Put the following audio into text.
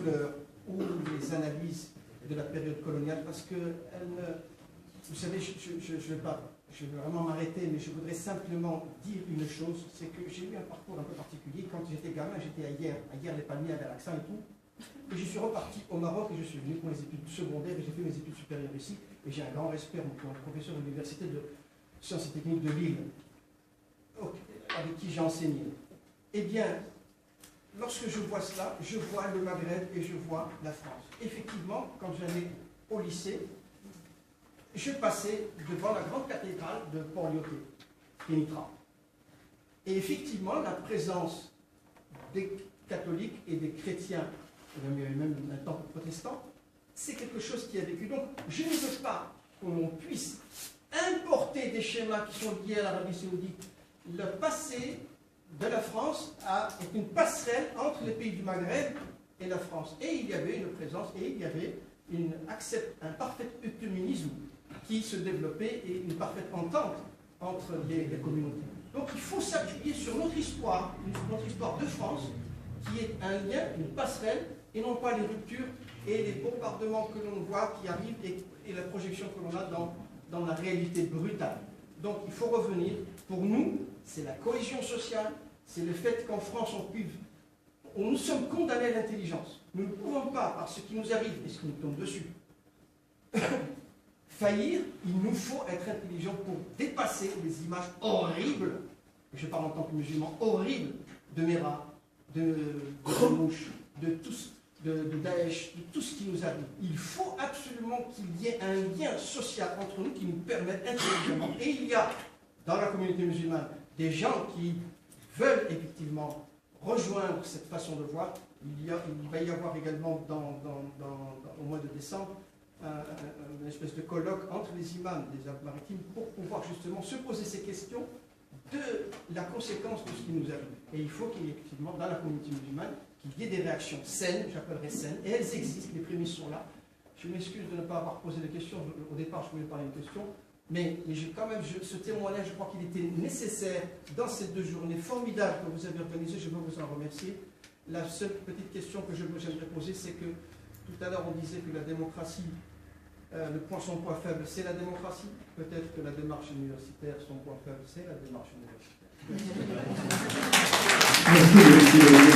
fleurs ou les analyses de la période coloniale, parce que vous savez, je ne vais vraiment m'arrêter, mais je voudrais simplement dire une chose, c'est que j'ai eu un parcours un peu particulier. Quand j'étais gamin, j'étais à Hyères-les-Palmiers, à Galaxin et tout, et je suis reparti au Maroc et je suis venu pour les études secondaires et j'ai fait mes études supérieures ici, et j'ai un grand respect pour un professeur de l'université de sciences et techniques de Lille, avec qui j'ai enseigné. Eh bien, lorsque je vois cela, je vois le Maghreb et je vois la France. Effectivement, quand j'allais au lycée, je passais devant la grande cathédrale de Port-Lyoté, Kénitra. Et effectivement, la présence des catholiques et des chrétiens, même un temple protestant, c'est quelque chose qui a vécu. Donc, je ne veux pas qu'on puisse importer des schémas qui sont liés à l'Arabie Saoudite. Le passé de la France est une passerelle entre les pays du Maghreb et la France. Et il y avait une présence, et il y avait un parfait œcuménisme qui se développait et une parfaite entente entre les communautés. Donc il faut s'appuyer sur notre histoire de France, qui est un lien, une passerelle, et non pas les ruptures et les bombardements que l'on voit qui arrivent et la projection que l'on a dans la réalité brutale. Donc il faut revenir. Pour nous, c'est la cohésion sociale, c'est le fait qu'en France, nous sommes condamnés à l'intelligence. Nous ne pouvons pas, par ce qui nous arrive et ce qui nous tombe dessus, faillir. Il nous faut être intelligents pour dépasser les images horribles, et je parle en tant que musulman, horribles de Mera, de Mouche, de Daesh, de tout ce qui nous arrive. Il faut absolument qu'il y ait un lien social entre nous qui nous permette intelligemment. Et il y a, dans la communauté musulmane, des gens qui veulent effectivement rejoindre cette façon de voir. Il va y avoir également au mois de décembre une espèce de colloque entre les imams des Alpes-Maritimes pour pouvoir justement se poser ces questions de la conséquence de ce qui nous arrive. Et il faut qu'il y ait effectivement dans la communauté musulmane qu'il y ait des réactions saines, j'appellerais saines, et elles existent, les prémices sont là. Je m'excuse de ne pas avoir posé de questions. Au départ, je voulais parler d'une question. Mais j'ai quand même, ce témoignage, je crois qu'il était nécessaire dans ces 2 journées formidables que vous avez organisées. Je veux vous en remercier. La seule petite question que j'aimerais poser, c'est que tout à l'heure, on disait que la démocratie, son point faible, c'est la démocratie. Peut-être que la démarche universitaire, son point faible, c'est la démarche universitaire. Merci.